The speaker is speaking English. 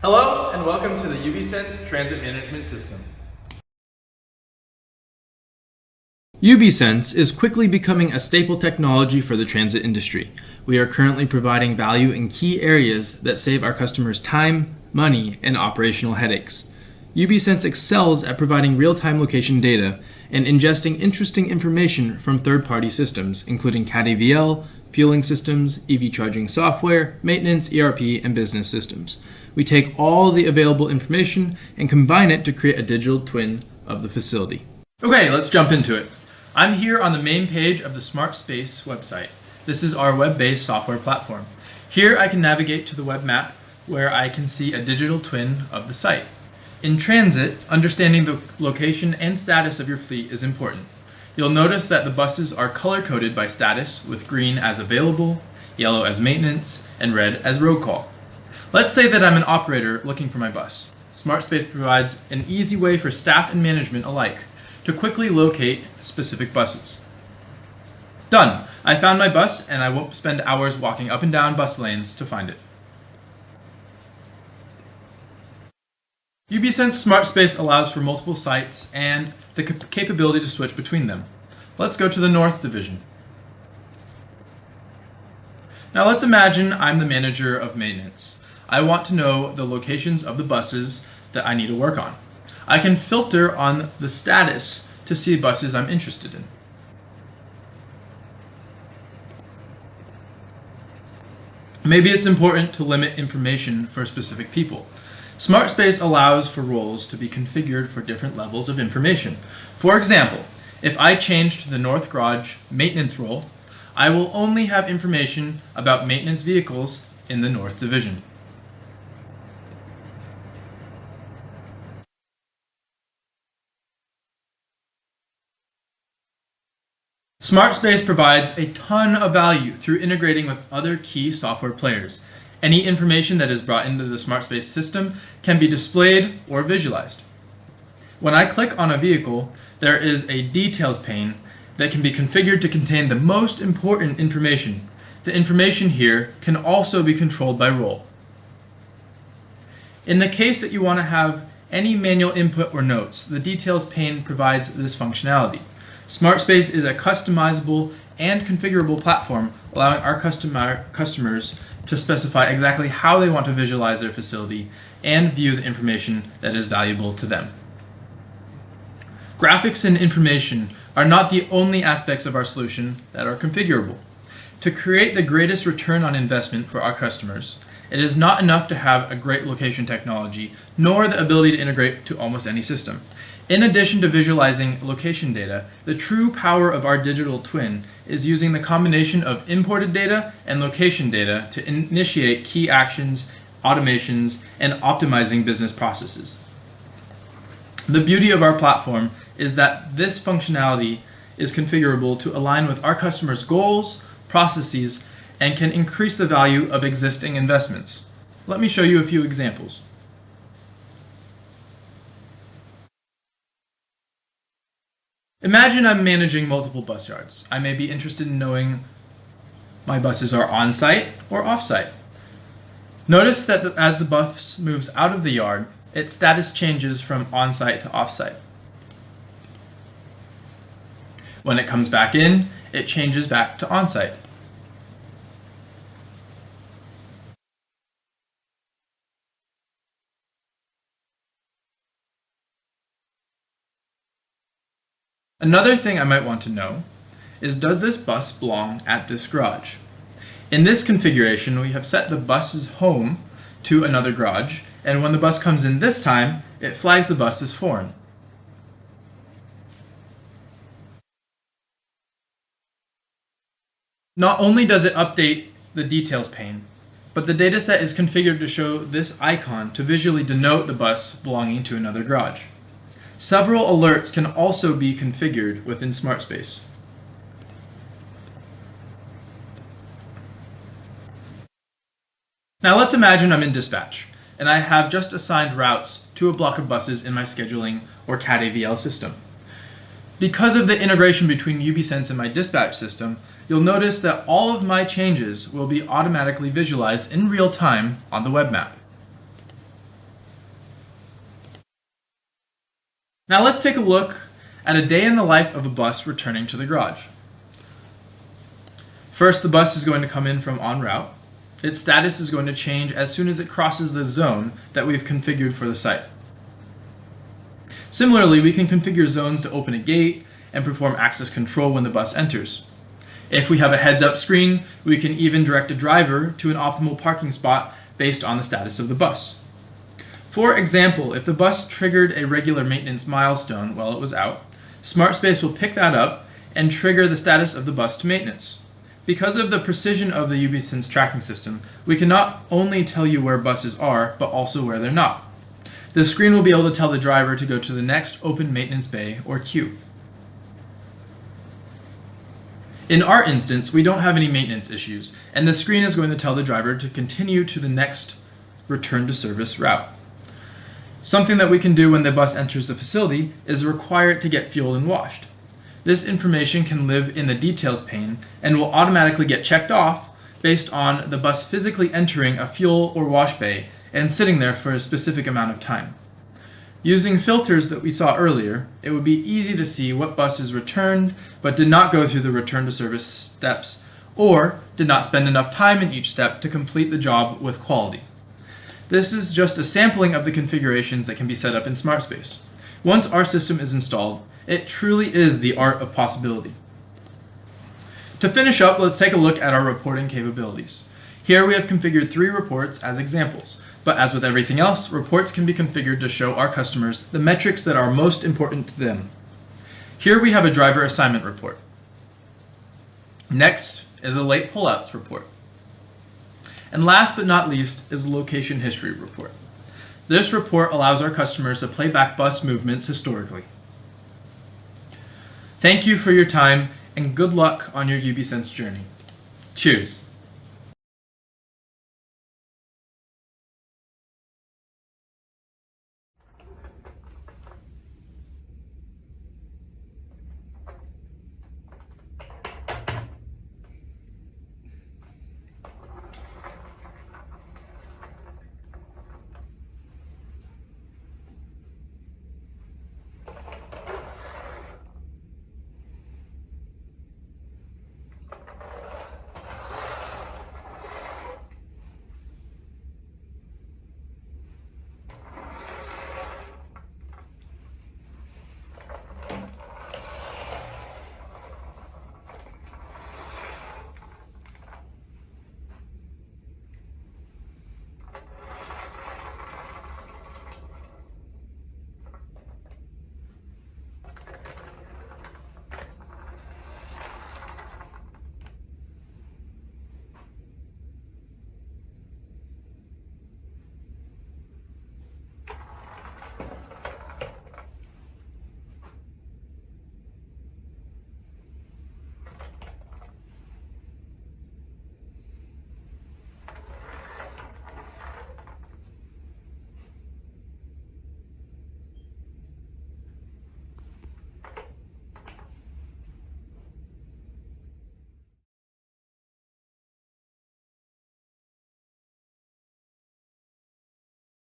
Hello and welcome to the Ubisense Transit Management System. Ubisense is quickly becoming a staple technology for the transit industry. We are currently providing value in key areas that save our customers time, money, and operational headaches. Ubisense excels at providing real-time location data and ingesting interesting information from third-party systems, including CAD/AVL, fueling systems, EV charging software, maintenance, ERP, and business systems. We take all the available information and combine it to create a digital twin of the facility. Okay, let's jump into it. I'm here on the main page of the Smart Space website. This is our web-based software platform. Here I can navigate to the web map where I can see a digital twin of the site. In transit, understanding the location and status of your fleet is important. You'll notice that the buses are color-coded by status, with green as available, yellow as maintenance, and red as road call. Let's say that I'm an operator looking for my bus. SmartSpace provides an easy way for staff and management alike to quickly locate specific buses. Done! I found my bus and I won't spend hours walking up and down bus lanes to find it. Ubisense SmartSpace allows for multiple sites and the capability to switch between them. Let's go to the North Division. Now let's imagine I'm the manager of maintenance. I want to know the locations of the buses that I need to work on. I can filter on the status to see buses I'm interested in. Maybe it's important to limit information for specific people. SmartSpace allows for roles to be configured for different levels of information. For example, if I change to the North Garage maintenance role, I will only have information about maintenance vehicles in the North Division. SmartSpace provides a ton of value through integrating with other key software players. Any information that is brought into the SmartSpace system can be displayed or visualized. When I click on a vehicle, there is a details pane that can be configured to contain the most important information. The information here can also be controlled by role. In the case that you want to have any manual input or notes, the details pane provides this functionality. SmartSpace is a customizable and configurable platform, allowing our customers to specify exactly how they want to visualize their facility and view the information that is valuable to them. Graphics and information are not the only aspects of our solution that are configurable. To create the greatest return on investment for our customers, it is not enough to have a great location technology, nor the ability to integrate to almost any system. In addition to visualizing location data, the true power of our digital twin is using the combination of imported data and location data to initiate key actions, automations, and optimizing business processes. The beauty of our platform is that this functionality is configurable to align with our customers' goals, processes, and can increase the value of existing investments. Let me show you a few examples. Imagine I'm managing multiple bus yards. I may be interested in knowing my buses are on-site or off-site. Notice that as the bus moves out of the yard, its status changes from on-site to off-site. When it comes back in, it changes back to on-site. Another thing I might want to know is, does this bus belong at this garage? In this configuration, we have set the bus's home to another garage, and when the bus comes in this time, it flags the bus as foreign. Not only does it update the details pane, but the dataset is configured to show this icon to visually denote the bus belonging to another garage. Several alerts can also be configured within SmartSpace. Now let's imagine I'm in dispatch, and I have just assigned routes to a block of buses in my scheduling or CAD/AVL system. Because of the integration between Ubisense and my dispatch system, you'll notice that all of my changes will be automatically visualized in real time on the web map. Now let's take a look at a day in the life of a bus returning to the garage. First, the bus is going to come in from en route. Its status is going to change as soon as it crosses the zone that we've configured for the site. Similarly, we can configure zones to open a gate and perform access control when the bus enters. If we have a heads-up screen, we can even direct a driver to an optimal parking spot based on the status of the bus. For example, if the bus triggered a regular maintenance milestone while it was out, SmartSpace will pick that up and trigger the status of the bus to maintenance. Because of the precision of the Ubisense tracking system, we can not only tell you where buses are, but also where they're not. The screen will be able to tell the driver to go to the next open maintenance bay or queue. In our instance, we don't have any maintenance issues, and the screen is going to tell the driver to continue to the next return to service route. Something that we can do when the bus enters the facility is require it to get fueled and washed. This information can live in the details pane and will automatically get checked off based on the bus physically entering a fuel or wash bay and sitting there for a specific amount of time. Using filters that we saw earlier, it would be easy to see what buses returned but did not go through the return to service steps or did not spend enough time in each step to complete the job with quality. This is just a sampling of the configurations that can be set up in SmartSpace. Once our system is installed, it truly is the art of possibility. To finish up, let's take a look at our reporting capabilities. Here we have configured 3 reports as examples, but as with everything else, reports can be configured to show our customers the metrics that are most important to them. Here we have a driver assignment report. Next is a late pullouts report. And last but not least is a location history report. This report allows our customers to play back bus movements historically. Thank you for your time and good luck on your Ubisense journey. Cheers.